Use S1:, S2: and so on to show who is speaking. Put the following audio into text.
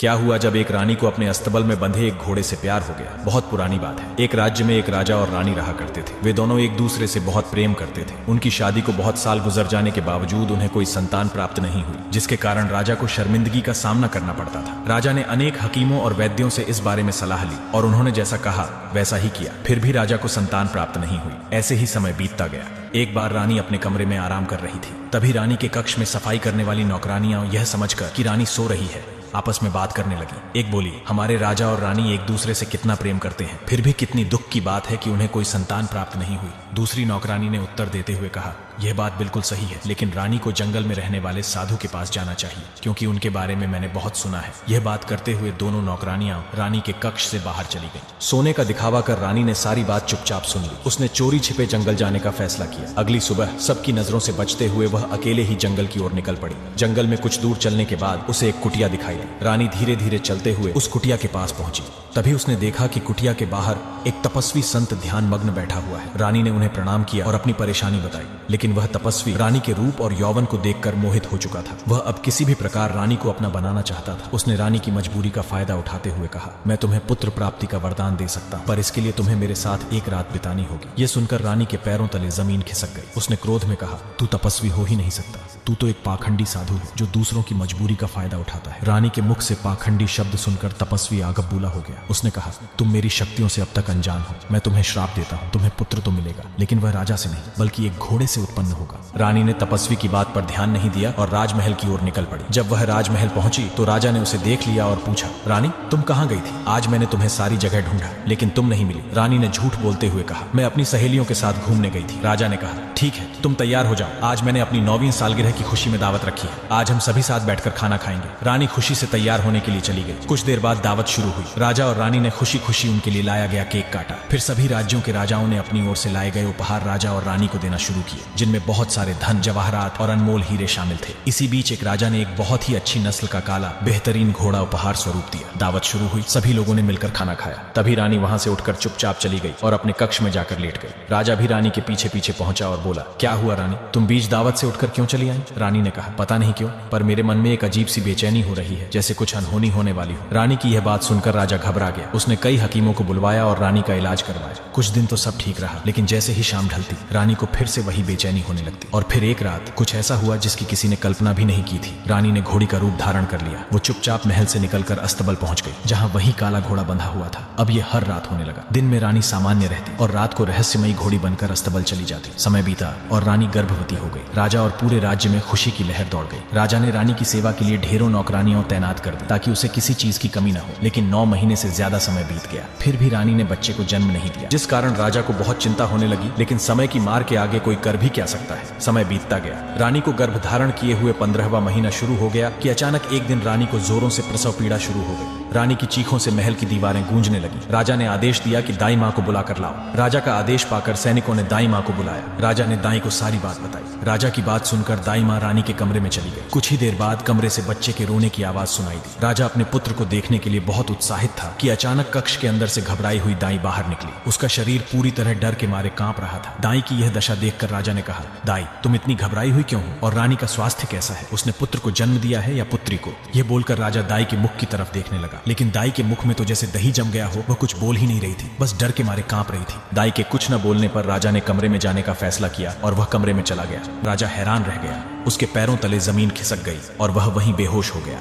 S1: क्या हुआ जब एक रानी को अपने अस्तबल में बंधे एक घोड़े से प्यार हो गया। बहुत पुरानी बात है। एक राज्य में एक राजा और रानी रहा करते थे। वे दोनों एक दूसरे से बहुत प्रेम करते थे। उनकी शादी को बहुत साल गुजर जाने के बावजूद उन्हें कोई संतान प्राप्त नहीं हुई, जिसके कारण राजा को शर्मिंदगी का सामना करना पड़ता था। राजा ने अनेक हकीमों और वैद्यों से इस बारे में सलाह ली और उन्होंने जैसा कहा वैसा ही किया। फिर भी राजा को संतान प्राप्त नहीं हुई। ऐसे ही समय बीतता गया। एक बार रानी अपने कमरे में आराम कर रही थी। तभी रानी के कक्ष में सफाई करने वाली नौकरानियां यह समझकर कि रानी सो रही है, आपस में बात करने लगी। एक बोली, हमारे राजा और रानी एक दूसरे से कितना प्रेम करते हैं, फिर भी कितनी दुख की बात है कि उन्हें कोई संतान प्राप्त नहीं हुई। दूसरी नौकरानी ने उत्तर देते हुए कहा, यह बात बिल्कुल सही है, लेकिन रानी को जंगल में रहने वाले साधु के पास जाना चाहिए, क्योंकि उनके बारे में मैंने बहुत सुना है। यह बात करते हुए दोनों नौकरानियां रानी के कक्ष से बाहर चली गईं। सोने का दिखावा कर रानी ने सारी बात चुपचाप सुन ली। उसने चोरी छिपे जंगल जाने का फैसला किया। अगली सुबह सबकी नजरों से बचते हुए वह अकेले ही जंगल की ओर निकल पड़ी। जंगल में कुछ दूर चलने के बाद उसे एक कुटिया दिखाई दी। रानी धीरे धीरे चलते हुए उस कुटिया के पास पहुंची। तभी उसने देखा कि कुटिया के बाहर एक तपस्वी संत ध्यान मग्न बैठा हुआ है। रानी ने उन्हें प्रणाम किया और अपनी परेशानी बताई, लेकिन वह तपस्वी रानी के रूप और यौवन को देखकर मोहित हो चुका था। वह अब किसी भी प्रकार रानी को अपना बनाना चाहता था। उसने रानी की मजबूरी का फायदा उठाते हुए कहा, मैं तुम्हें पुत्र प्राप्ति का वरदान दे सकता हूं, पर इसके लिए तुम्हें मेरे साथ एक रात बितानी होगी। ये सुनकर रानी के पैरों तले जमीन खिसक गई। उसने क्रोध में कहा, तू तपस्वी हो ही नहीं सकता, तू तो एक पाखंडी साधु है जो दूसरों की मजबूरी का फायदा उठाता है। रानी के मुख से पाखंडी शब्द सुनकर तपस्वी आगबूला हो गया। उसने कहा, तुम मेरी शक्तियों से अब तक अनजान हो। मैं तुम्हें श्राप देता हूँ, तुम्हें पुत्र तो मिलेगा, लेकिन वह राजा से नहीं बल्कि एक घोड़े से उत्पन्न होगा। रानी ने तपस्वी की बात पर ध्यान नहीं दिया और राजमहल की ओर निकल पड़ी। जब वह राजमहल पहुंची तो राजा ने उसे देख लिया और पूछा, रानी तुम कहाँ गई थी? आज मैंने तुम्हें सारी जगह ढूंढा, लेकिन तुम नहीं मिली। रानी ने झूठ बोलते हुए कहा, मैं अपनी सहेलियों के साथ घूमने गई थी। राजा ने कहा, ठीक है, तुम तैयार हो जाओ, आज मैंने अपनी 9वीं सालगिरह की खुशी में दावत रखी है। आज हम सभी साथ बैठकर खाना खाएंगे। रानी खुशी से तैयार होने के लिए चली गई। कुछ देर बाद दावत शुरू हुई। राजा और रानी ने खुशी खुशी उनके लिए लाया गया केक काटा। फिर सभी राज्यों के राजाओं ने अपनी ओर से लाए गए उपहार राजा और रानी को देना शुरू किए, जिनमें बहुत सारे धन, जवाहरात और अनमोल हीरे शामिल थे। इसी बीच एक राजा ने एक बहुत ही अच्छी नस्ल का काला बेहतरीन घोड़ा उपहार स्वरूप दिया। दावत शुरू हुई। सभी लोगों ने मिलकर खाना खाया। तभी रानी वहां से उठकर चुपचाप चली गई और अपने कक्ष में जाकर लेट गई। राजा भी रानी के पीछे पीछे पहुंचा और बोला, क्या हुआ रानी, तुम बीच दावत से उठकर क्यों चली आई? रानी ने कहा, पता नहीं क्यों, पर मेरे मन में एक अजीब सी बेचैनी हो रही है, जैसे कुछ अनहोनी होने वाली हो। रानी की यह बात सुनकर राजा घबरा गया। उसने कई हकीमों को बुलवाया और रानी का इलाज करवाया। कुछ दिन तो सब ठीक रहा, लेकिन जैसे ही शाम ढलती रानी को फिर से वही बेचैनी होने लगती। और फिर एक रात कुछ ऐसा हुआ जिसकी किसी ने कल्पना भी नहीं की थी। रानी ने घोड़ी का रूप धारण कर लिया। वो चुपचाप महल से निकलकर अस्तबल पहुंच गई, जहां वही काला घोड़ा बंधा हुआ था। अब ये हर रात होने लगा। दिन में रानी सामान्य रहती और रात को रहस्यमयी घोड़ी बनकर अस्तबल चली जाती। समय बीता और रानी गर्भवती हो गई। राजा और पूरे राज्य में खुशी की लहर दौड़ गई। राजा ने रानी की सेवा के लिए ढेरों नौकरानियों तैनात कर दी, ताकि उसे किसी चीज की कमी न हो। लेकिन 9 महीने से ज्यादा समय बीत गया, फिर भी रानी ने बच्चे को जन्म नहीं दिया, जिस कारण राजा को बहुत चिंता होने लगी। लेकिन समय की मार के आगे कोई कर भी क्या सकता है। समय बीतता गया। रानी को गर्भ धारण किए हुए 15वां महीना शुरू हो गया कि अचानक एक दिन रानी को जोरों से प्रसव पीड़ा शुरू हो गई। रानी की चीखों से महल की दीवारें गूंजने लगी। राजा ने आदेश दिया कि दाई माँ को बुला कर लाओ। राजा का आदेश पाकर सैनिकों ने दाई माँ को बुलाया। राजा ने दाई को सारी बात बताई। राजा की बात सुनकर दाई माँ रानी के कमरे में चली गई। कुछ ही देर बाद कमरे से बच्चे के रोने की आवाज सुनाई दी। राजा अपने पुत्र को देखने के लिए बहुत उत्साहित था कि अचानक कक्ष के अंदर से घबराई हुई दाई बाहर निकली। उसका शरीर पूरी तरह डर के मारे कांप रहा था। दाई की यह दशा देखकर राजा ने कहा, दाई तुम इतनी घबराई हुई क्यों हो, और रानी का स्वास्थ्य कैसा है? उसने पुत्र को जन्म दिया है या पुत्री को? यह बोलकर राजा दाई के मुख की तरफ देखने लगा, लेकिन दाई के मुख में तो जैसे दही जम गया हो। वह कुछ बोल ही नहीं रही थी, बस डर के मारे कांप रही थी। दाई के कुछ न बोलने पर राजा ने कमरे में जाने का फैसला किया और वह कमरे में चला गया। राजा हैरान रह गया। उसके पैरों तले जमीन खिसक गई और वह वहीं बेहोश हो गया।